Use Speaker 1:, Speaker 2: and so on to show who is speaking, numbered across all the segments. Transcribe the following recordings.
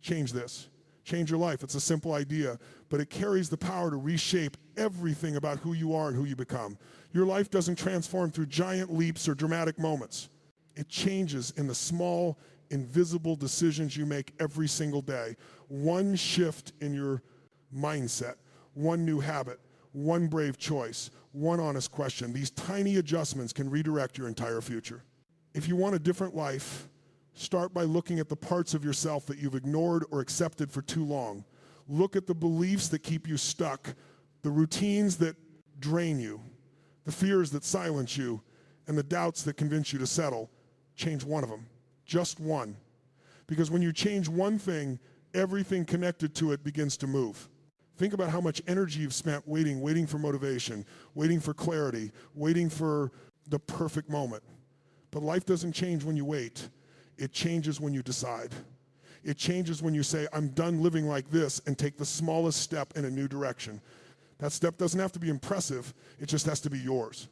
Speaker 1: Change this. Change your life. It's a simple idea, but it carries the power to reshape everything about who you are and who you become. Your life doesn't transform through giant leaps or dramatic moments. It changes in the small, invisible decisions you make every single day. One shift in your mindset, one new habit, one brave choice, one honest question. These tiny adjustments can redirect your entire future. If you want a different life, start by looking at the parts of yourself that you've ignored or accepted for too long. Look at the beliefs that keep you stuck, the routines that drain you, the fears that silence you, and the doubts that convince you to settle. Change one of them, just one. Because when you change one thing, everything connected to it begins to move. Think about how much energy you've spent waiting for motivation, waiting for clarity, waiting for the perfect moment. But life doesn't change when you wait. It changes when you decide. It changes when you say, I'm done living like this, and take the smallest step in a new direction. That step doesn't have to be impressive, it just has to be yours.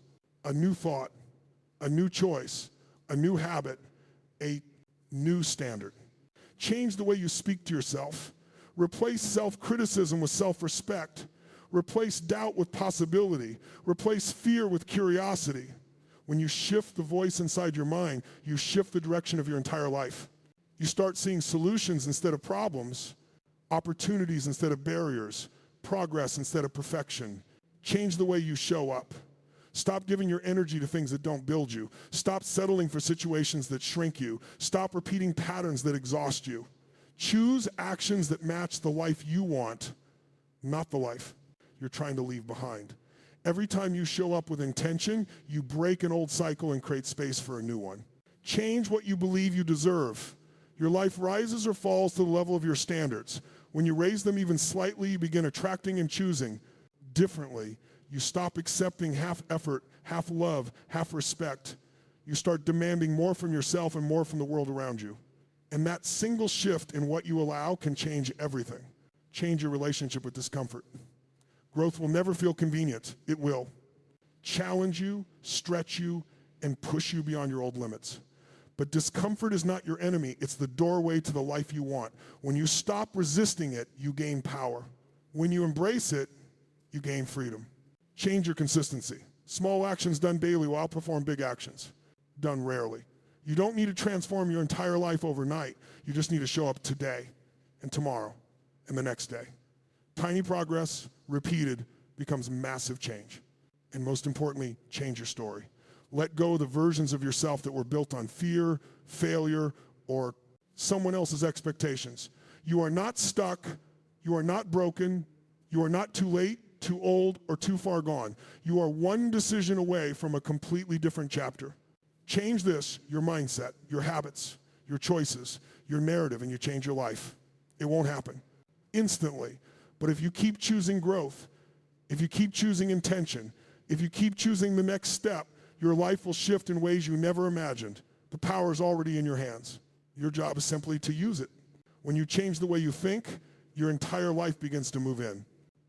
Speaker 1: A new thought, a new choice, a new habit, a new standard. Change the way you speak to yourself. Replace self-criticism with self-respect. Replace doubt with possibility. Replace fear with curiosity. When you shift the voice inside your mind, you shift the direction of your entire life. You start seeing solutions instead of problems, opportunities instead of barriers, progress instead of perfection. Change the way you show up. Stop giving your energy to things that don't build you. Stop settling for situations that shrink you. Stop repeating patterns that exhaust you. Choose actions that match the life you want, not the life you're trying to leave behind. Every time you show up with intention, you break an old cycle and create space for a new one. Change what you believe you deserve. Your life rises or falls to the level of your standards. When you raise them even slightly, you begin attracting and choosing differently. You stop accepting half effort, half love, half respect. You start demanding more from yourself and more from the world around you. And that single shift in what you allow can change everything. Change your relationship with discomfort. Growth will never feel convenient. It will challenge you, stretch you, and push you beyond your old limits. But discomfort is not your enemy. It's the doorway to the life you want. When you stop resisting it, you gain power. When you embrace it, you gain freedom. Change your consistency. Small actions done daily will outperform big actions done rarely. You don't need to transform your entire life overnight. You just need to show up today and tomorrow and the next day. Tiny progress, repeated, becomes massive change. And most importantly, change your story. Let go of the versions of yourself that were built on fear, failure, or someone else's expectations. You are not stuck, you are not broken, you are not too late, too old, or too far gone. You are one decision away from a completely different chapter. Change this, your mindset, your habits, your choices, your narrative, and you change your life. It won't happen instantly. But if you keep choosing growth, if you keep choosing intention, if you keep choosing the next step, your life will shift in ways you never imagined. The power is already in your hands. Your job is simply to use it. When you change the way you think, your entire life begins to move in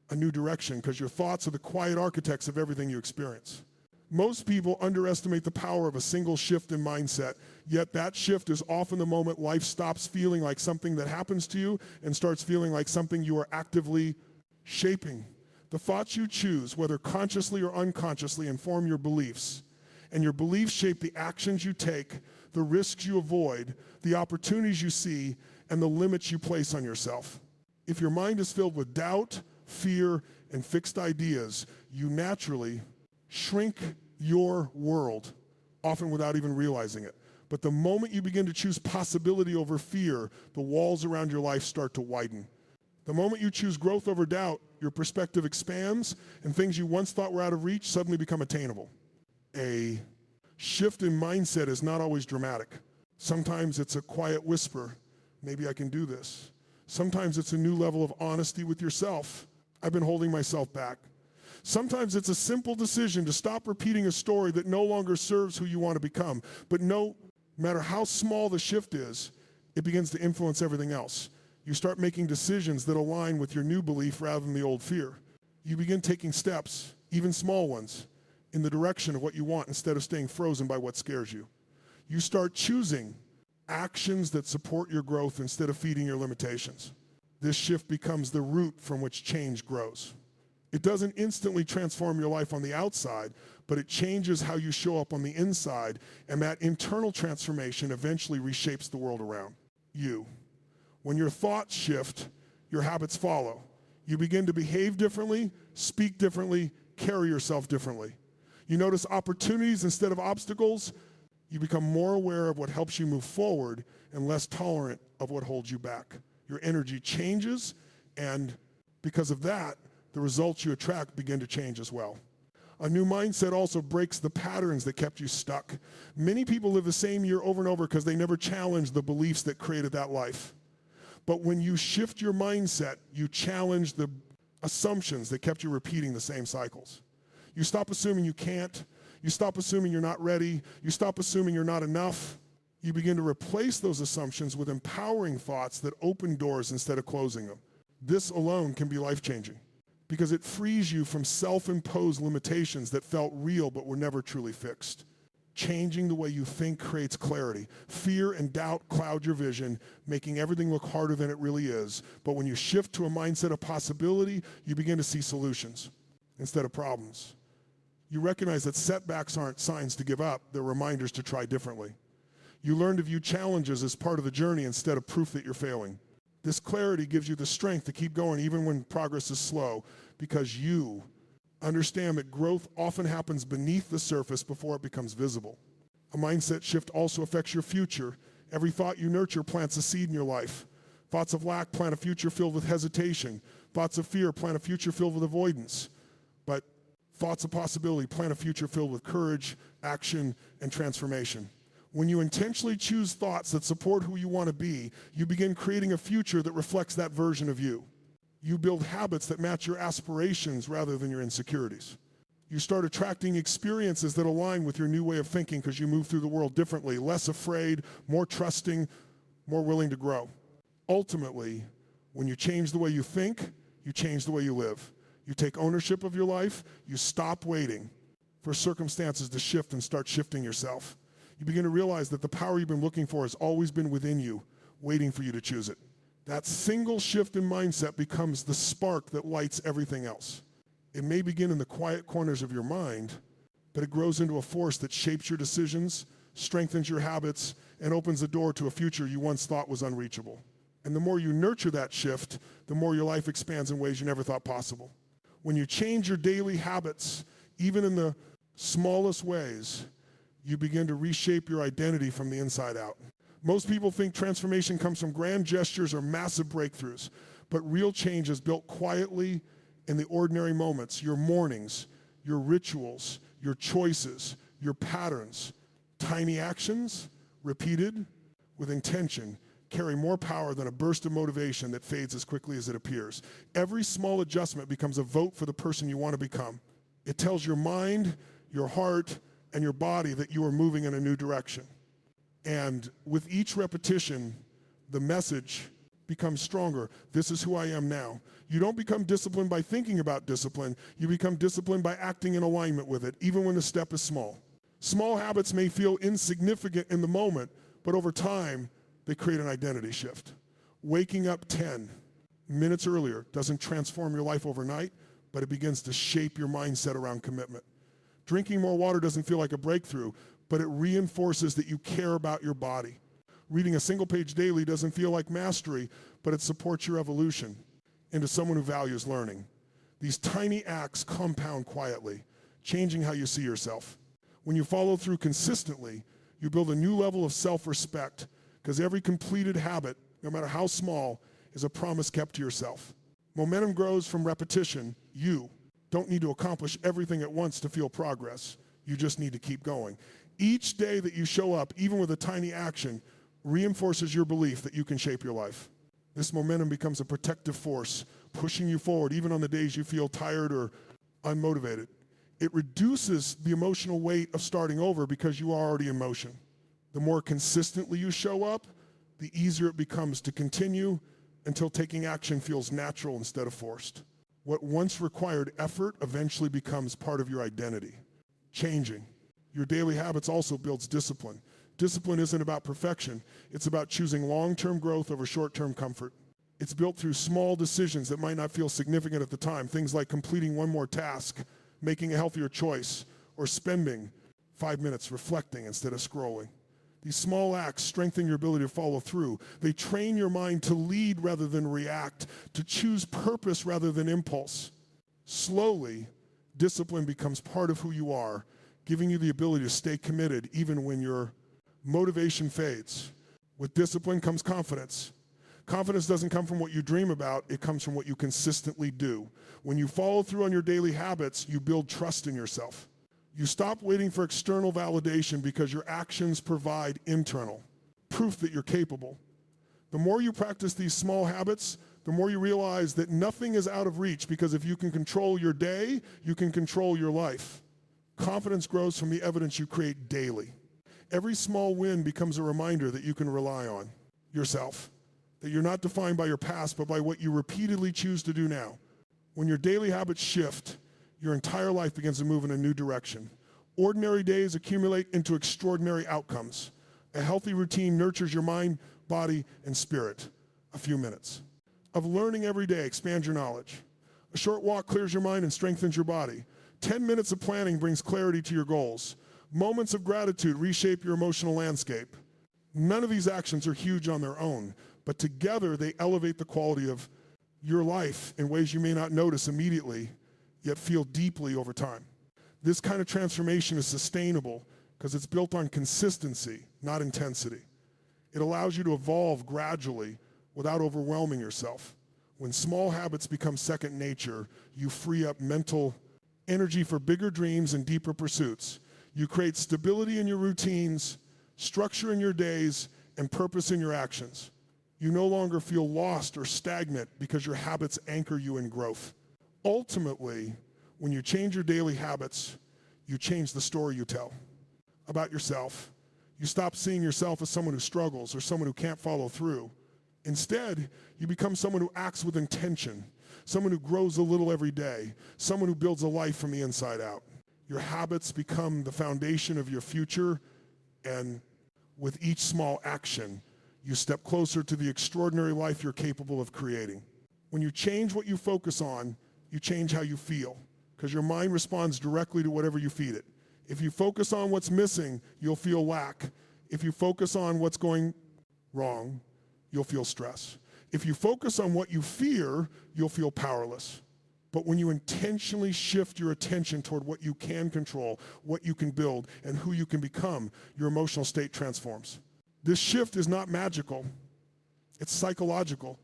Speaker 1: a new direction, because your thoughts are the quiet architects of everything you experience. Most people underestimate the power of a single shift in mindset, yet that shift is often the moment life stops feeling like something that happens to you and starts feeling like something you are actively shaping. The thoughts you choose, whether consciously or unconsciously, inform your beliefs, and your beliefs shape the actions you take, the risks you avoid, the opportunities you see, and the limits you place on yourself. If your mind is filled with doubt, fear, and fixed ideas, you naturally shrink your world, often without even realizing it. But the moment you begin to choose possibility over fear, the walls around your life start to widen. The moment you choose growth over doubt, your perspective expands, and things you once thought were out of reach suddenly become attainable. A shift in mindset is not always dramatic. Sometimes it's a quiet whisper, maybe I can do this. Sometimes it's a new level of honesty with yourself. I've been holding myself back. Sometimes it's a simple decision to stop repeating a story that no longer serves who you want to become. But no matter how small the shift is, it begins to influence everything else. You start making decisions that align with your new belief rather than the old fear. You begin taking steps, even small ones, in the direction of what you want instead of staying frozen by what scares you. You start choosing actions that support your growth instead of feeding your limitations. This shift becomes the root from which change grows. It doesn't instantly transform your life on the outside, but it changes how you show up on the inside, and that internal transformation eventually reshapes the world around you. When your thoughts shift, your habits follow. You begin to behave differently, speak differently, carry yourself differently. You notice opportunities instead of obstacles. You become more aware of what helps you move forward and less tolerant of what holds you back. Your energy changes, and because of that, the results you attract begin to change as well. A new mindset also breaks the patterns that kept you stuck. Many people live the same year over and over because they never challenged the beliefs that created that life. But when you shift your mindset, you challenge the assumptions that kept you repeating the same cycles. You stop assuming you can't. You stop assuming you're not ready. You stop assuming you're not enough. You begin to replace those assumptions with empowering thoughts that open doors instead of closing them. This alone can be life-changing because it frees you from self-imposed limitations that felt real but were never truly fixed. Changing the way you think creates clarity. Fear and doubt cloud your vision, making everything look harder than it really is. But when you shift to a mindset of possibility, you begin to see solutions instead of problems. You recognize that setbacks aren't signs to give up, they're reminders to try differently. You learn to view challenges as part of the journey instead of proof that you're failing. This clarity gives you the strength to keep going even when progress is slow, because you understand that growth often happens beneath the surface before it becomes visible. A mindset shift also affects your future. Every thought you nurture plants a seed in your life. Thoughts of lack plant a future filled with hesitation. Thoughts of fear plant a future filled with avoidance. But thoughts of possibility plant a future filled with courage, action, and transformation. When you intentionally choose thoughts that support who you want to be, you begin creating a future that reflects that version of you. You build habits that match your aspirations rather than your insecurities. You start attracting experiences that align with your new way of thinking because you move through the world differently, less afraid, more trusting, more willing to grow. Ultimately, when you change the way you think, you change the way you live. You take ownership of your life, you stop waiting for circumstances to shift and start shifting yourself. You begin to realize that the power you've been looking for has always been within you, waiting for you to choose it. That single shift in mindset becomes the spark that lights everything else. It may begin in the quiet corners of your mind, but it grows into a force that shapes your decisions, strengthens your habits, and opens the door to a future you once thought was unreachable. And the more you nurture that shift, the more your life expands in ways you never thought possible. When you change your daily habits, even in the smallest ways, you begin to reshape your identity from the inside out. Most people think transformation comes from grand gestures or massive breakthroughs, but real change is built quietly in the ordinary moments, your mornings, your rituals, your choices, your patterns. Tiny actions, repeated with intention, carry more power than a burst of motivation that fades as quickly as it appears. Every small adjustment becomes a vote for the person you want to become. It tells your mind, your heart, and your body that you are moving in a new direction. And with each repetition, the message becomes stronger. This is who I am now. You don't become disciplined by thinking about discipline. You become disciplined by acting in alignment with it, even when the step is small. Small habits may feel insignificant in the moment, but over time, they create an identity shift. Waking up 10 minutes earlier doesn't transform your life overnight, but it begins to shape your mindset around commitment. Drinking more water doesn't feel like a breakthrough, but it reinforces that you care about your body. Reading a single page daily doesn't feel like mastery, but it supports your evolution into someone who values learning. These tiny acts compound quietly, changing how you see yourself. When you follow through consistently, you build a new level of self-respect, because every completed habit, no matter how small, is a promise kept to yourself. Momentum grows from repetition. You don't need to accomplish everything at once to feel progress. You just need to keep going. Each day that you show up, even with a tiny action, reinforces your belief that you can shape your life. This momentum becomes a protective force, pushing you forward even on the days you feel tired or unmotivated. It reduces the emotional weight of starting over because you are already in motion. The more consistently you show up, the easier it becomes to continue until taking action feels natural instead of forced. What once required effort eventually becomes part of your identity. Changing your daily habits also builds discipline. Discipline isn't about perfection. It's about choosing long-term growth over short-term comfort. It's built through small decisions that might not feel significant at the time. Things like completing one more task, making a healthier choice, or spending 5 minutes reflecting instead of scrolling. These small acts strengthen your ability to follow through. They train your mind to lead rather than react, to choose purpose rather than impulse. Slowly, discipline becomes part of who you are, giving you the ability to stay committed even when your motivation fades. With discipline comes confidence. Confidence doesn't come from what you dream about, it comes from what you consistently do. When you follow through on your daily habits, you build trust in yourself. You stop waiting for external validation because your actions provide internal proof that you're capable. The more you practice these small habits, the more you realize that nothing is out of reach, because if you can control your day, you can control your life. Confidence grows from the evidence you create daily. Every small win becomes a reminder that you can rely on yourself, that you're not defined by your past, but by what you repeatedly choose to do now. When your daily habits shift, your entire life begins to move in a new direction. Ordinary days accumulate into extraordinary outcomes. A healthy routine nurtures your mind, body, and spirit. A few minutes of learning every day expands your knowledge. A short walk clears your mind and strengthens your body. 10 minutes of planning brings clarity to your goals. Moments of gratitude reshape your emotional landscape. None of these actions are huge on their own, but together they elevate the quality of your life in ways you may not notice immediately, yet feel deeply over time. This kind of transformation is sustainable because it's built on consistency, not intensity. It allows you to evolve gradually without overwhelming yourself. When small habits become second nature, you free up mental energy for bigger dreams and deeper pursuits. You create stability in your routines, structure in your days, and purpose in your actions. You no longer feel lost or stagnant because your habits anchor you in growth. Ultimately, when you change your daily habits, you change the story you tell about yourself. You stop seeing yourself as someone who struggles or someone who can't follow through. Instead, you become someone who acts with intention, someone who grows a little every day, someone who builds a life from the inside out. Your habits become the foundation of your future, and with each small action, you step closer to the extraordinary life you're capable of creating. When you change what you focus on, you change how you feel, because your mind responds directly to whatever you feed it. If you focus on what's missing, you'll feel lack. If you focus on what's going wrong, you'll feel stress. If you focus on what you fear, you'll feel powerless. But when you intentionally shift your attention toward what you can control, what you can build, and who you can become, your emotional state transforms. This shift is not magical. It's psychological.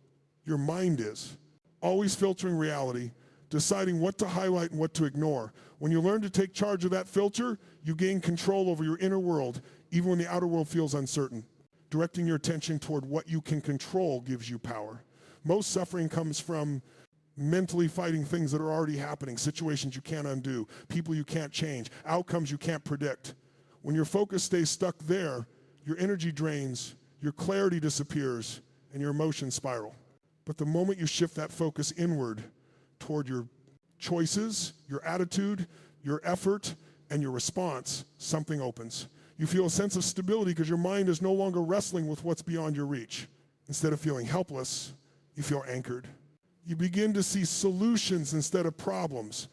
Speaker 1: Your mind is. Always filtering reality, deciding what to highlight and what to ignore. When you learn to take charge of that filter, you gain control over your inner world, even when the outer world feels uncertain. Directing your attention toward what you can control gives you power. Most suffering comes from mentally fighting things that are already happening, situations you can't undo, people you can't change, outcomes you can't predict. When your focus stays stuck there, your energy drains, your clarity disappears, and your emotions spiral. But the moment you shift that focus inward toward your choices, your attitude, your effort, and your response, something opens. You feel a sense of stability because your mind is no longer wrestling with what's beyond your reach. Instead of feeling helpless, you feel anchored. You begin to see solutions instead of problems,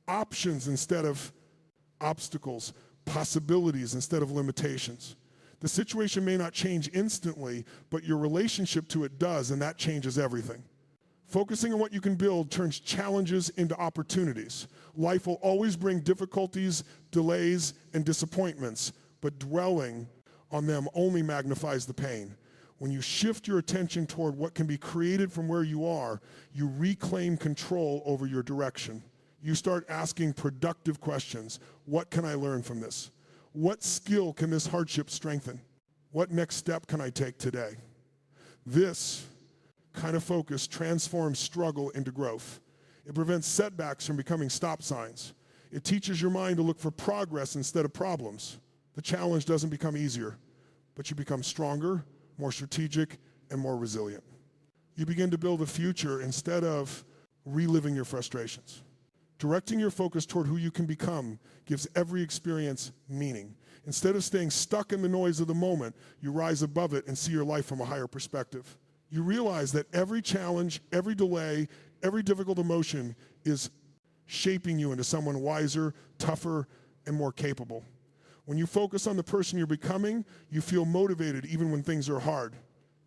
Speaker 1: options instead of obstacles, possibilities instead of limitations. The situation may not change instantly, but your relationship to it does, and that changes everything. Focusing on what you can build turns challenges into opportunities. Life will always bring difficulties, delays, and disappointments, but dwelling on them only magnifies the pain. When you shift your attention toward what can be created from where you are, you reclaim control over your direction. You start asking productive questions. What can I learn from this? What skill can this hardship strengthen? What next step can I take today? This kind of focus transforms struggle into growth. It prevents setbacks from becoming stop signs. It teaches your mind to look for progress instead of problems. The challenge doesn't become easier, but you become stronger, more strategic, and more resilient. You begin to build a future instead of reliving your frustrations. Directing your focus toward who you can become gives every experience meaning. Instead of staying stuck in the noise of the moment, you rise above it and see your life from a higher perspective. You realize that every challenge, every delay, every difficult emotion is shaping you into someone wiser, tougher, and more capable. When you focus on the person you're becoming, you feel motivated even when things are hard.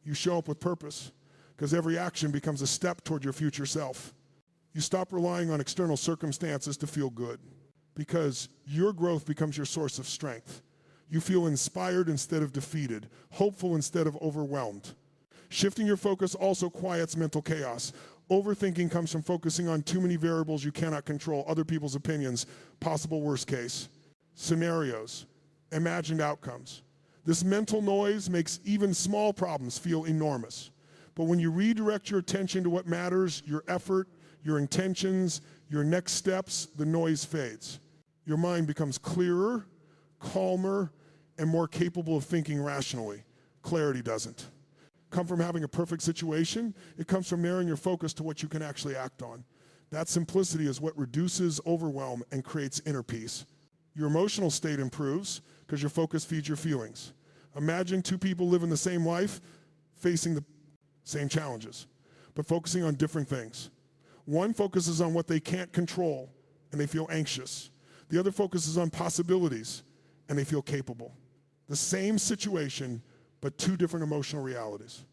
Speaker 1: You show up with purpose because every action becomes a step toward your future self. You stop relying on external circumstances to feel good because your growth becomes your source of strength. You feel inspired instead of defeated, hopeful instead of overwhelmed. Shifting your focus also quiets mental chaos. Overthinking comes from focusing on too many variables you cannot control, other people's opinions, possible worst case, scenarios, imagined outcomes. This mental noise makes even small problems feel enormous. But when you redirect your attention to what matters, your effort, your intentions, your next steps, the noise fades. Your mind becomes clearer, calmer, and more capable of thinking rationally. Clarity doesn't come from having a perfect situation. It comes from narrowing your focus to what you can actually act on. That simplicity is what reduces overwhelm and creates inner peace. Your emotional state improves because your focus feeds your feelings. Imagine two people living the same life, facing the same challenges, but focusing on different things. One focuses on what they can't control, and they feel anxious. The other focuses on possibilities, and they feel capable. The same situation, but two different emotional realities.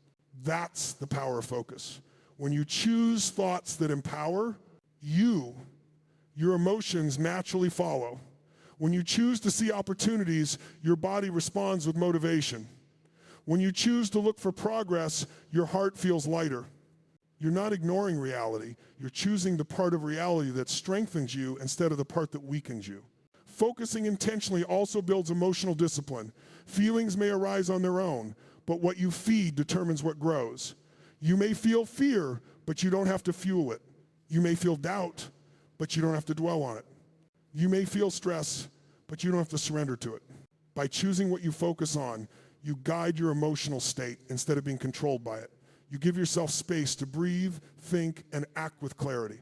Speaker 1: That's the power of focus. When you choose thoughts that empower you, your emotions naturally follow. When you choose to see opportunities, your body responds with motivation. When you choose to look for progress, your heart feels lighter. You're not ignoring reality. You're choosing the part of reality that strengthens you instead of the part that weakens you. Focusing intentionally also builds emotional discipline. Feelings may arise on their own, but what you feed determines what grows. You may feel fear, but you don't have to fuel it. You may feel doubt, but you don't have to dwell on it. You may feel stress, but you don't have to surrender to it. By choosing what you focus on, you guide your emotional state instead of being controlled by it. You give yourself space to breathe, think, and act with clarity.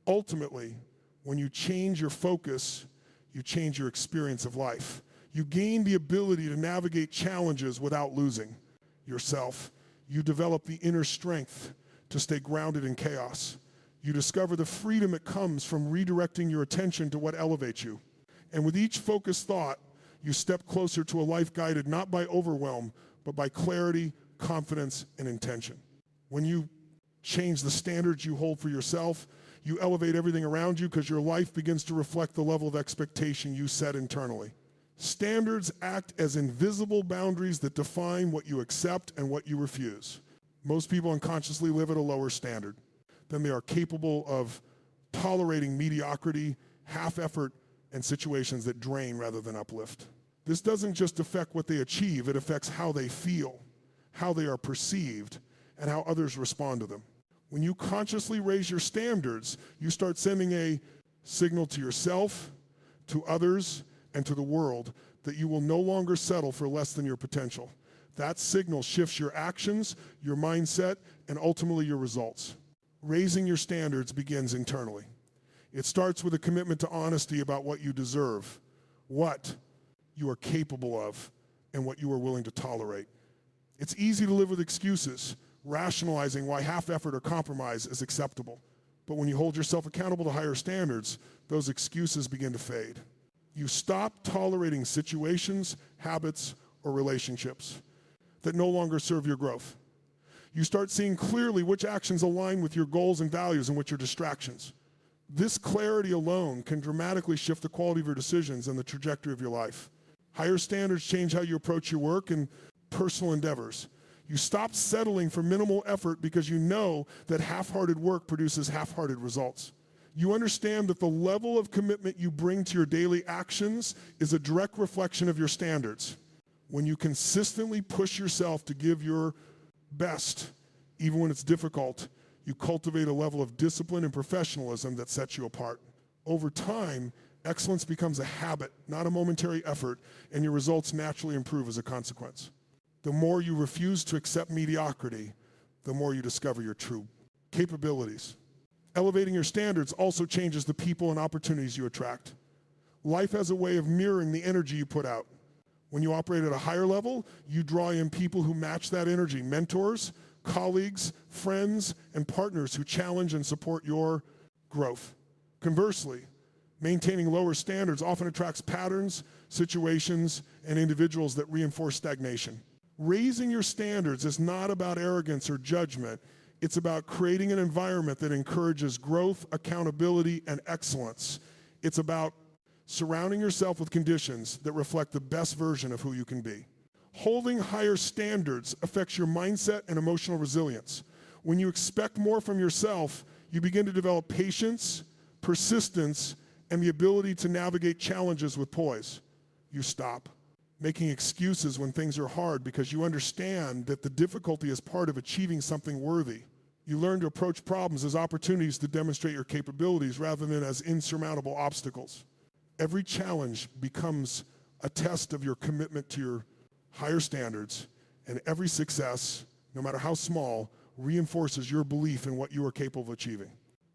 Speaker 1: Ultimately, when you change your focus, you change your experience of life. You gain the ability to navigate challenges without losing yourself. You develop the inner strength to stay grounded in chaos. You discover the freedom that comes from redirecting your attention to what elevates you. And with each focused thought, you step closer to a life guided not by overwhelm, but by clarity, confidence, and intention. When you change the standards you hold for yourself, you elevate everything around you because your life begins to reflect the level of expectation you set internally. Standards act as invisible boundaries that define what you accept and what you refuse. Most people unconsciously live at a lower standard than they are capable of tolerating mediocrity, half effort, and situations that drain rather than uplift. This doesn't just affect what they achieve, it affects how they feel, how they are perceived, and how others respond to them. When you consciously raise your standards, you start sending a signal to yourself, to others, and to the world that you will no longer settle for less than your potential. That signal shifts your actions, your mindset, and ultimately your results. Raising your standards begins internally. It starts with a commitment to honesty about what you deserve, what you are capable of, and what you are willing to tolerate. It's easy to live with excuses, rationalizing why half effort or compromise is acceptable. But when you hold yourself accountable to higher standards, those excuses begin to fade. You stop tolerating situations, habits, or relationships that no longer serve your growth. You start seeing clearly which actions align with your goals and values and which are distractions. This clarity alone can dramatically shift the quality of your decisions and the trajectory of your life. Higher standards change how you approach your work and personal endeavors. You stop settling for minimal effort because you know that half-hearted work produces half-hearted results. You understand that the level of commitment you bring to your daily actions is a direct reflection of your standards. When you consistently push yourself to give your best, even when it's difficult, you cultivate a level of discipline and professionalism that sets you apart. Over time, excellence becomes a habit, not a momentary effort, and your results naturally improve as a consequence. The more you refuse to accept mediocrity, the more you discover your true capabilities. Elevating your standards also changes the people and opportunities you attract. Life has a way of mirroring the energy you put out. When you operate at a higher level, you draw in people who match that energy, mentors, colleagues, friends, and partners who challenge and support your growth. Conversely, maintaining lower standards often attracts patterns, situations, and individuals that reinforce stagnation. Raising your standards is not about arrogance or judgment. It's about creating an environment that encourages growth, accountability, and excellence. It's about surrounding yourself with conditions that reflect the best version of who you can be. Holding higher standards affects your mindset and emotional resilience. When you expect more from yourself, you begin to develop patience, persistence, and the ability to navigate challenges with poise. You stop making excuses when things are hard because you understand that the difficulty is part of achieving something worthy. You learn to approach problems as opportunities to demonstrate your capabilities rather than as insurmountable obstacles. Every challenge becomes a test of your commitment to your higher standards, and every success, no matter how small, reinforces your belief in what you are capable of achieving.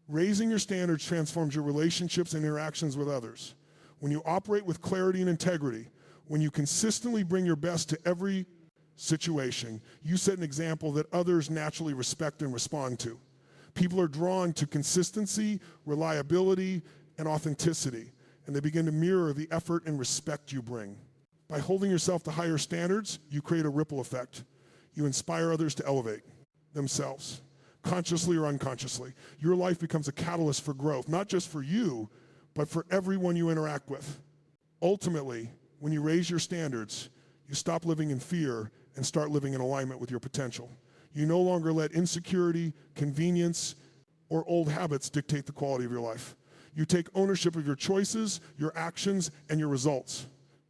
Speaker 1: Raising your standards transforms your relationships and interactions with others. When you operate with clarity and integrity, when you consistently bring your best to every situation, you set an example that others naturally respect and respond to. People are drawn to consistency, reliability, and authenticity, and they begin to mirror the effort and respect you bring. By holding yourself to higher standards, you create a ripple effect. You inspire others to elevate themselves, consciously or unconsciously. Your life becomes a catalyst for growth, not just for you, but for everyone you interact with. Ultimately, when you raise your standards, you stop living in fear and start living in alignment with your potential. You no longer let insecurity, convenience, or old habits dictate the quality of your life. You take ownership of your choices, your actions, and your results.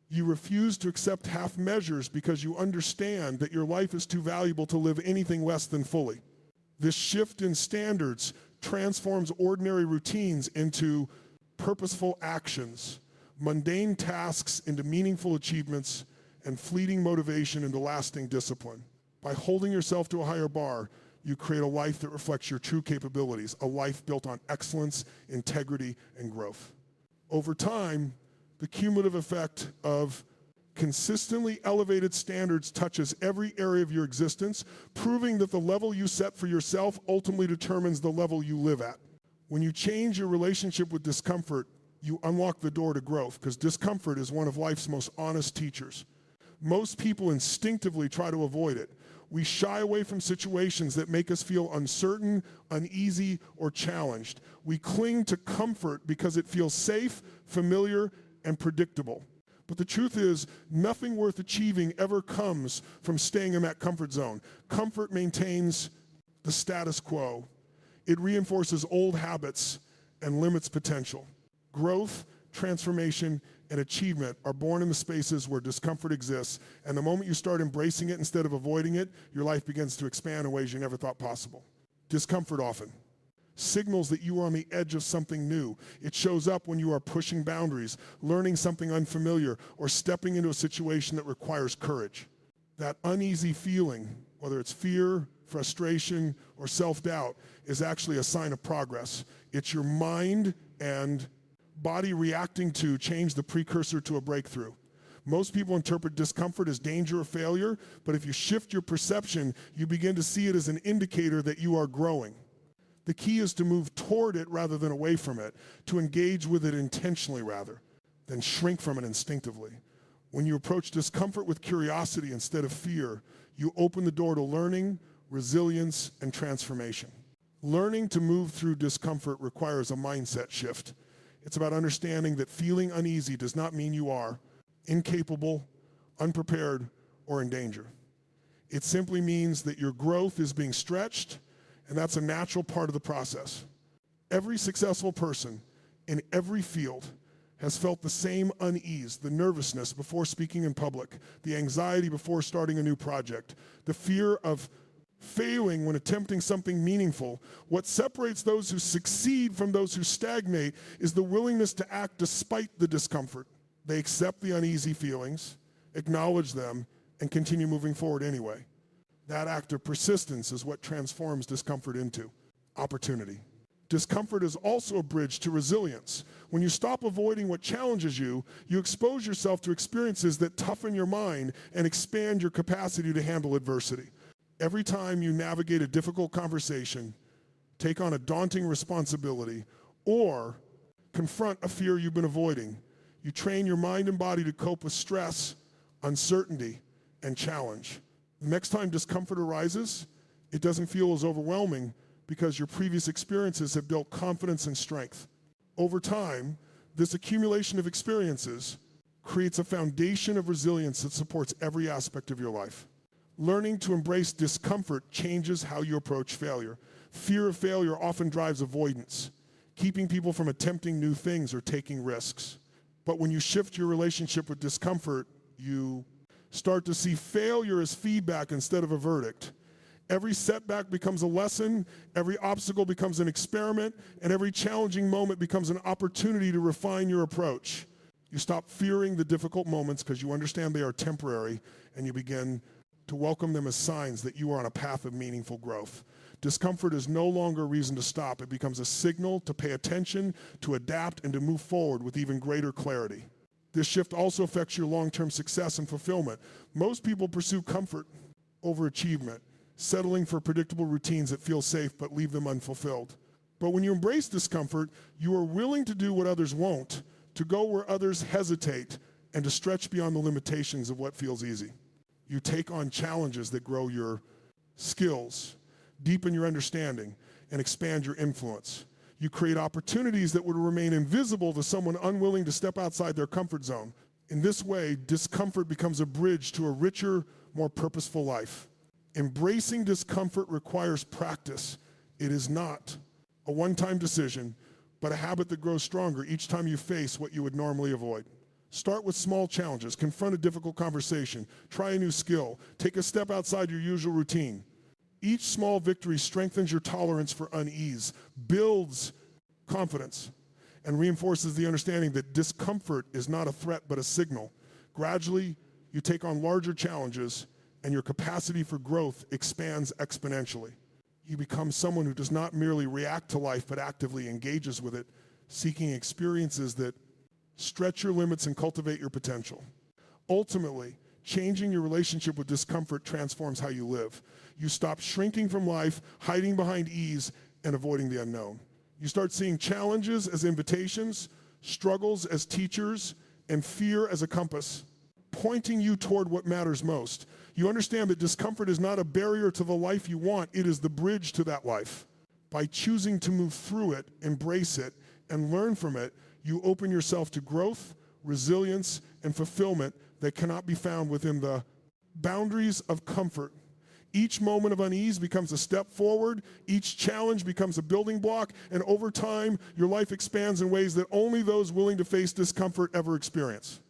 Speaker 1: You refuse to accept half measures because you understand that your life is too valuable to live anything less than fully. This shift in standards transforms ordinary routines into purposeful actions, mundane tasks into meaningful achievements, and fleeting motivation into lasting discipline. By holding yourself to a higher bar, you create a life that reflects your true capabilities, a life built on excellence, integrity, and growth. Over time, the cumulative effect of consistently elevated standards touches every area of your existence, proving that the level you set for yourself ultimately determines the level you live at. When you change your relationship with discomfort, you unlock the door to growth, because discomfort is one of life's most honest teachers. Most people instinctively try to avoid it. We shy away from situations that make us feel uncertain, uneasy, or challenged. We cling to comfort because it feels safe, familiar, and predictable. But the truth is, nothing worth achieving ever comes from staying in that comfort zone. Comfort maintains the status quo. It reinforces old habits and limits potential. Growth, transformation, and achievement are born in the spaces where discomfort exists, and the moment you start embracing it instead of avoiding it, your life begins to expand in ways you never thought possible. Discomfort often signals that you are on the edge of something new. It shows up when you are pushing boundaries, learning something unfamiliar, or stepping into a situation that requires courage. That uneasy feeling, whether it's fear, frustration, or self-doubt, is actually a sign of progress. It's your mind and body reacting to change, the precursor to a breakthrough. Most people interpret discomfort as danger or failure, but if you shift your perception, you begin to see it as an indicator that you are growing. The key is to move toward it rather than away from it, to engage with it intentionally rather than shrink from it instinctively. When you approach discomfort with curiosity instead of fear, you open the door to learning, resilience, and transformation. Learning to move through discomfort requires a mindset shift. It's about understanding that feeling uneasy does not mean you are incapable, unprepared, or in danger. It simply means that your growth is being stretched, and that's a natural part of the process. Every successful person in every field has felt the same unease, the nervousness before speaking in public, the anxiety before starting a new project, the fear of failing when attempting something meaningful. What separates those who succeed from those who stagnate is the willingness to act despite the discomfort. They accept the uneasy feelings, acknowledge them, and continue moving forward anyway. That act of persistence is what transforms discomfort into opportunity. Discomfort is also a bridge to resilience. When you stop avoiding what challenges you, you expose yourself to experiences that toughen your mind and expand your capacity to handle adversity. Every time you navigate a difficult conversation, take on a daunting responsibility, or confront a fear you've been avoiding, you train your mind and body to cope with stress, uncertainty, and challenge. The next time discomfort arises, it doesn't feel as overwhelming because your previous experiences have built confidence and strength. Over time, this accumulation of experiences creates a foundation of resilience that supports every aspect of your life. Learning to embrace discomfort changes how you approach failure. Fear of failure often drives avoidance, keeping people from attempting new things or taking risks. But when you shift your relationship with discomfort, you start to see failure as feedback instead of a verdict. Every setback becomes a lesson, every obstacle becomes an experiment, and every challenging moment becomes an opportunity to refine your approach. You stop fearing the difficult moments because you understand they are temporary, and you begin to welcome them as signs that you are on a path of meaningful growth. Discomfort is no longer a reason to stop. It becomes a signal to pay attention, to adapt, and to move forward with even greater clarity. This shift also affects your long-term success and fulfillment. Most people pursue comfort over achievement, settling for predictable routines that feel safe but leave them unfulfilled. But when you embrace discomfort, you are willing to do what others won't, to go where others hesitate, and to stretch beyond the limitations of what feels easy. You take on challenges that grow your skills, deepen your understanding, and expand your influence. You create opportunities that would remain invisible to someone unwilling to step outside their comfort zone. In this way, discomfort becomes a bridge to a richer, more purposeful life. Embracing discomfort requires practice. It is not a one-time decision, but a habit that grows stronger each time you face what you would normally avoid. Start with small challenges, confront a difficult conversation, try a new skill, take a step outside your usual routine. Each small victory strengthens your tolerance for unease, builds confidence, and reinforces the understanding that discomfort is not a threat but a signal. Gradually, you take on larger challenges, and your capacity for growth expands exponentially. You become someone who does not merely react to life but actively engages with it, seeking experiences that stretch your limits and cultivate your potential. Ultimately, changing your relationship with discomfort transforms how you live. You stop shrinking from life, hiding behind ease, and avoiding the unknown. You start seeing challenges as invitations, struggles as teachers, and fear as a compass, pointing you toward what matters most. You understand that discomfort is not a barrier to the life you want, it is the bridge to that life. By choosing to move through it, embrace it, and learn from it, you open yourself to growth, resilience, and fulfillment that cannot be found within the boundaries of comfort. Each moment of unease becomes a step forward, each challenge becomes a building block, and over time, your life expands in ways that only those willing to face discomfort ever experience.